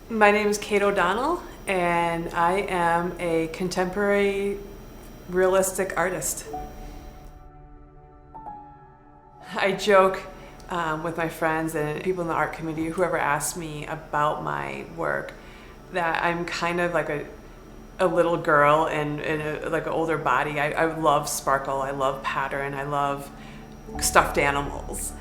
My name is Kate O'Donnell, and I am a contemporary realistic artist. I joke with my friends and people in the art community, whoever asks me about my work, that I'm kind of like a little girl in like an older body. I love sparkle, I love pattern, I love stuffed animals.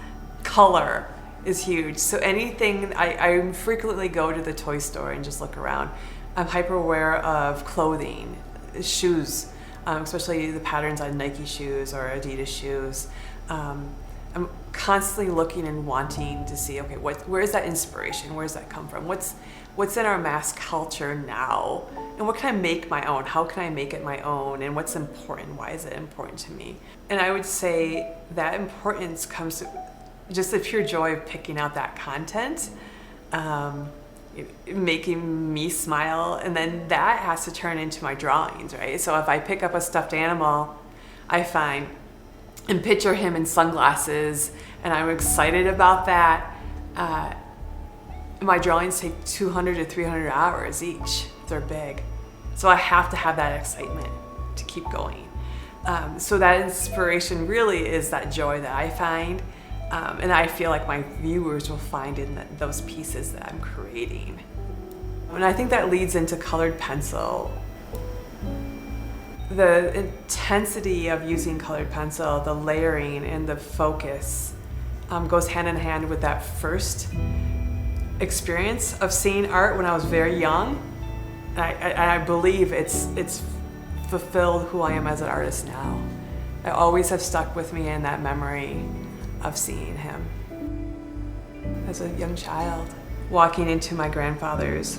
Color is huge. So anything, I frequently go to the toy store and just look around. I'm hyper aware of clothing, shoes, especially the patterns on Nike shoes or Adidas shoes. I'm constantly looking and wanting to see, okay, where's that inspiration? Where's that come from? What's in our mass culture now? And what can I make my own? How can I make it my own? And what's important? Why is it important to me? And I would say that importance comes to just the pure joy of picking out that content, making me smile, and then that has to turn into my drawings, right? So if I pick up a stuffed animal, I find and picture him in sunglasses, and I'm excited about that. My drawings take 200 to 300 hours each. They're big. So I have to have that excitement to keep going. So that inspiration really is that joy that I find. And I feel like my viewers will find in those pieces that I'm creating. And I think that leads into colored pencil. The intensity of using colored pencil, the layering and the focus goes hand in hand with that first experience of seeing art when I was very young. And I believe it's fulfilled who I am as an artist now. I always have stuck with me in that memory of seeing him as a young child, walking into my grandfather's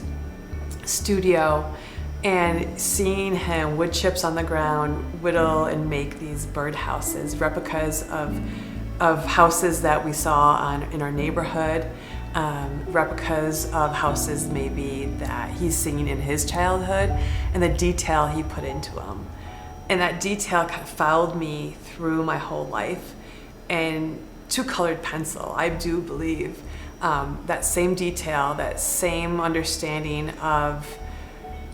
studio and seeing him wood chips on the ground whittle and make these bird houses, replicas of houses that we saw in our neighborhood, replicas of houses maybe that he's seen in his childhood, and the detail he put into them. And that detail kind of followed me through my whole life. And to colored pencil, I do believe that same detail, that same understanding of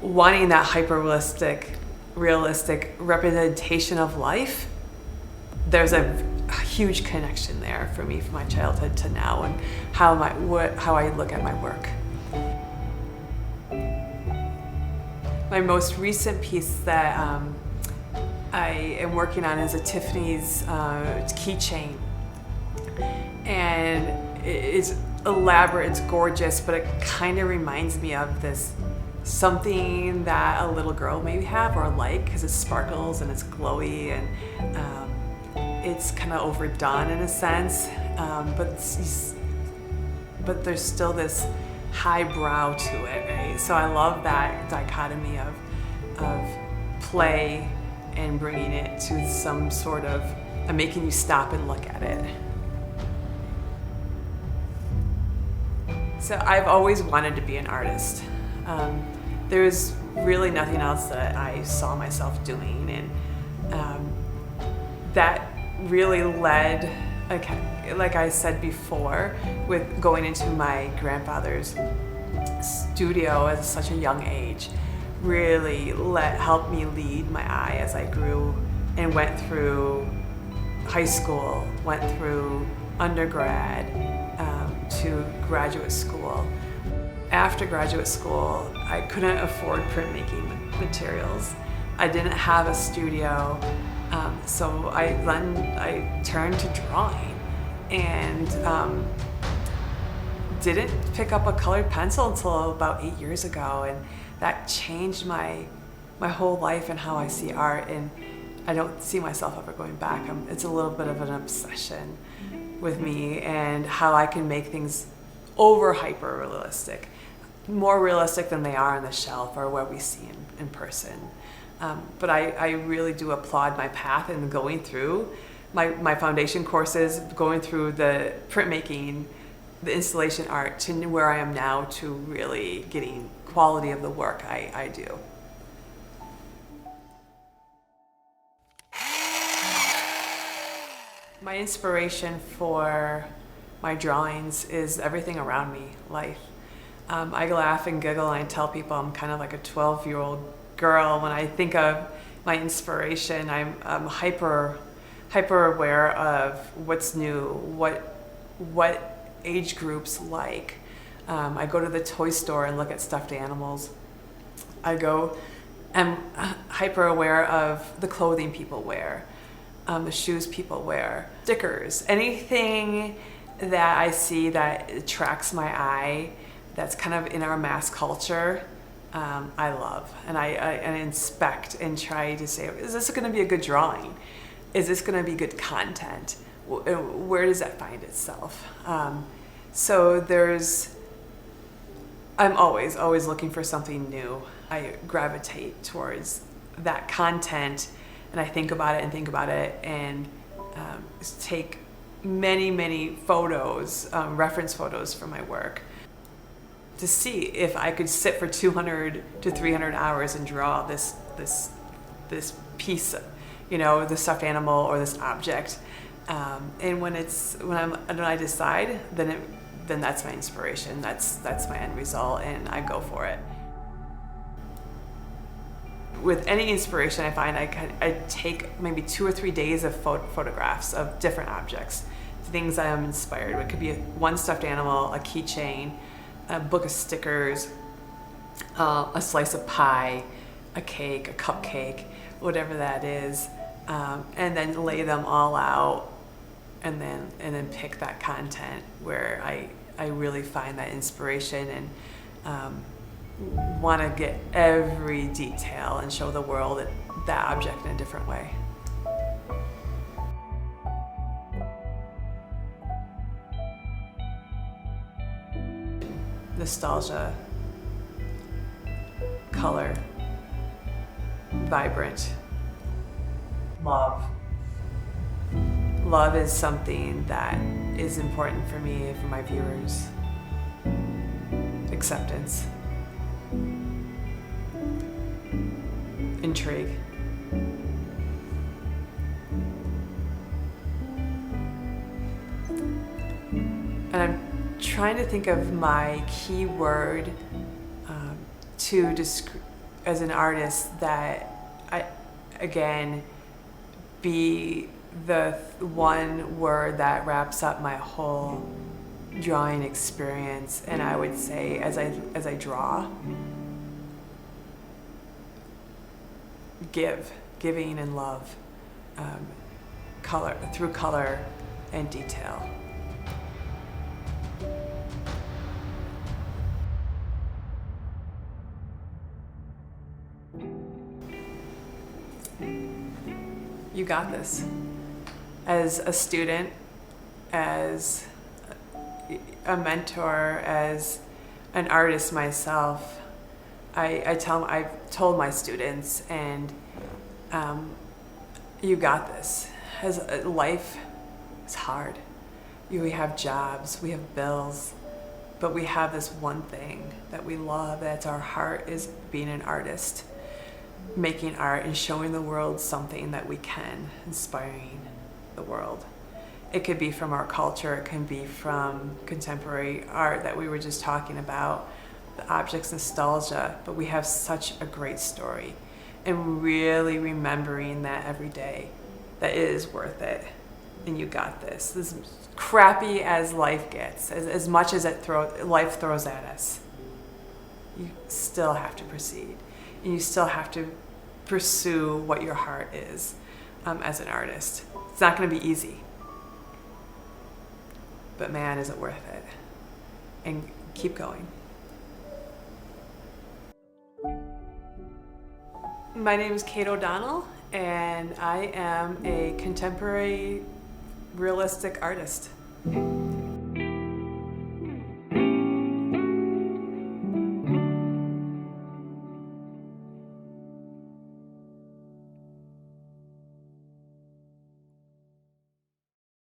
wanting that hyper-realistic, realistic representation of life, there's a huge connection there for me from my childhood to now and how I look at my work. My most recent piece that I am working on is a Tiffany's keychain. And it's elaborate, it's gorgeous, but it kind of reminds me of this something that a little girl maybe have or like, because it sparkles and it's glowy and it's kind of overdone in a sense, but there's still this high brow to it, right? So I love that dichotomy of play and bringing it to some sort of making you stop and look at it. So I've always wanted to be an artist. There's really nothing else that I saw myself doing, and that really led, like I said before, with going into my grandfather's studio at such a young age, really helped me lead my eye as I grew and went through high school, went through undergrad, to graduate school. After graduate school, I couldn't afford printmaking materials. I didn't have a studio, so I turned to drawing and didn't pick up a colored pencil until about 8 years ago, and that changed my whole life and how I see art, and I don't see myself ever going back. It's a little bit of an obsession with me and how I can make things over hyper realistic, more realistic than they are on the shelf or what we see in person. But I really do applaud my path in going through my foundation courses, going through the printmaking, the installation art, to where I am now, to really getting quality of the work I do. My inspiration for my drawings is everything around me, life. I laugh and giggle and I tell people I'm kind of like a 12-year-old girl when I think of my inspiration. I'm hyper aware of what's new, what age groups like. I go to the toy store and look at stuffed animals. I'm hyper aware of the clothing people wear, the shoes people wear, stickers, anything that I see that attracts my eye, that's kind of in our mass culture, I love. And I inspect and try to say, is this going to be a good drawing? Is this going to be good content? Where does that find itself? I'm always looking for something new. I gravitate towards that content, and I think about it and take many photos, reference photos from my work, to see if I could sit for 200 to 300 hours and draw this piece, the stuffed animal or this object. And when I decide, then that's my inspiration. That's my end result, and I go for it. With any inspiration, I find I take maybe 2 or 3 days of photographs of different objects, things I am inspired with. It could be one stuffed animal, a keychain, a book of stickers, a slice of pie, a cake, a cupcake, whatever that is, and then lay them all out, and then pick that content where I really find that inspiration and want to get every detail and show the world that object in a different way. Nostalgia, color, vibrant, love. Love is something that is important for me, for my viewers. Acceptance. Intrigue. And I'm trying to think of my key word as an artist that be the one word that wraps up my whole drawing experience. And I would say, as I draw, giving and love, through color and detail. You got this. As a student, as a mentor, as an artist myself, I've told my students, and you got this. As life is hard. We have jobs, we have bills, but we have this one thing that we love. That's our heart, is being an artist, making art and showing the world something that we can, inspiring the world. It could be from our culture, it can be from contemporary art that we were just talking about, the object's nostalgia, but we have such a great story, and really remembering that every day, that it is worth it, and you got this. As crappy as life gets, as much as life throws at us, you still have to proceed, and you still have to pursue what your heart is as an artist. It's not going to be easy, but man, is it worth it. And keep going. My name is Kate O'Donnell, and I am a contemporary realistic artist.